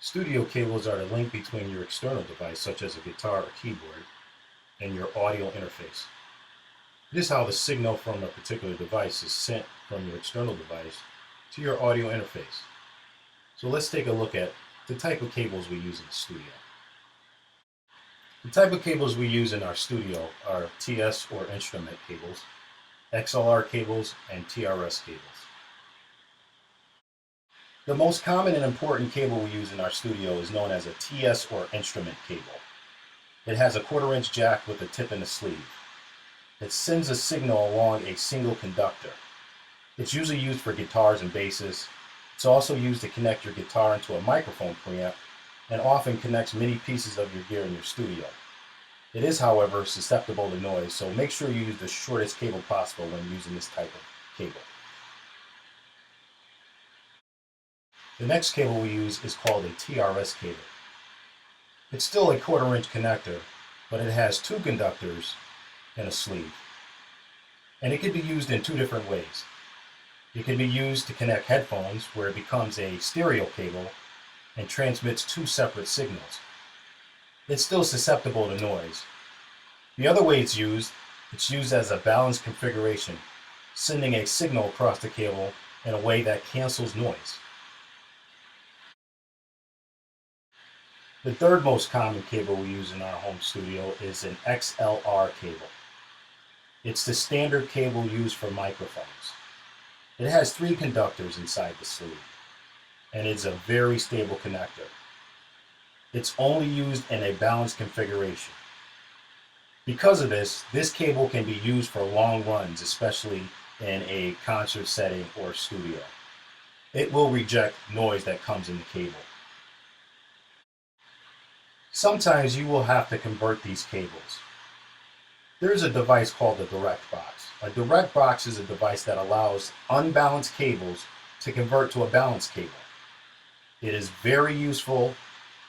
Studio cables are the link between your external device, such as a guitar or keyboard, and your audio interface. This is how the signal from a particular device is sent from your external device to your audio interface. So let's take a look at the type of cables we use in the studio. The type of cables we use in our studio are TS or instrument cables, XLR cables, and TRS cables. The most common and important cable we use in our studio is known as a TS or instrument cable. It has a 1/4-inch jack with a tip in the sleeve. It sends a signal along a single conductor. It's usually used for guitars and basses. It's also used to connect your guitar into a microphone preamp and often connects many pieces of your gear in your studio. It is, however, susceptible to noise, so make sure you use the shortest cable possible when using this type of cable. The next cable we use is called a TRS cable. It's still a 1/4-inch connector, but it has 2 conductors and a sleeve. And it can be used in 2 different ways. It can be used to connect headphones, where it becomes a stereo cable and transmits 2 separate signals. It's still susceptible to noise. The other way it's used as a balanced configuration, sending a signal across the cable in a way that cancels noise. The third most common cable we use in our home studio is an XLR cable. It's the standard cable used for microphones. It has 3 conductors inside the sleeve, and it's a very stable connector. It's only used in a balanced configuration. Because of this cable can be used for long runs, especially in a concert setting or studio. It will reject noise that comes in the cable. Sometimes you will have to convert these cables. There's a device called a direct box. A direct box is a device that allows unbalanced cables to convert to a balanced cable. It is very useful,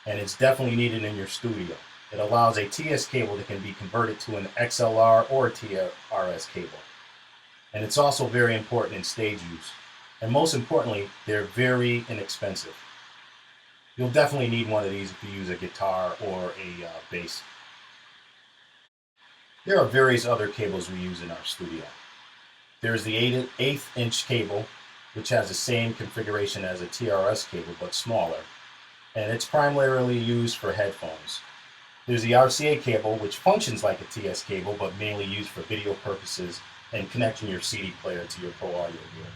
and it's definitely needed in your studio. It allows a TS cable that can be converted to an XLR or TRS cable. And it's also very important in stage use. And most importantly, they're very inexpensive. You'll definitely need one of these if you use a guitar or a bass. There are various other cables we use in our studio. There's the 1/8-inch cable, which has the same configuration as a TRS cable but smaller, and it's primarily used for headphones. There's the RCA cable, which functions like a TS cable but mainly used for video purposes and connecting your CD player to your pro audio gear.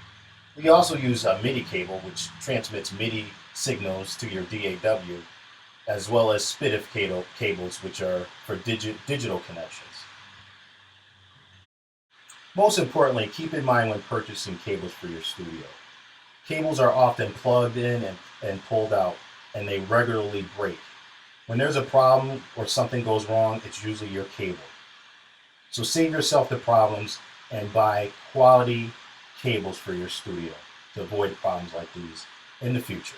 We also use a MIDI cable, which transmits MIDI signals to your DAW, as well as SPDIF cables, which are for digital connections. Most importantly, keep in mind when purchasing cables for your studio. Cables are often plugged in and pulled out, and they regularly break. When there's a problem or something goes wrong, it's usually your cable. So save yourself the problems and buy quality cables for your studio to avoid problems like these in the future.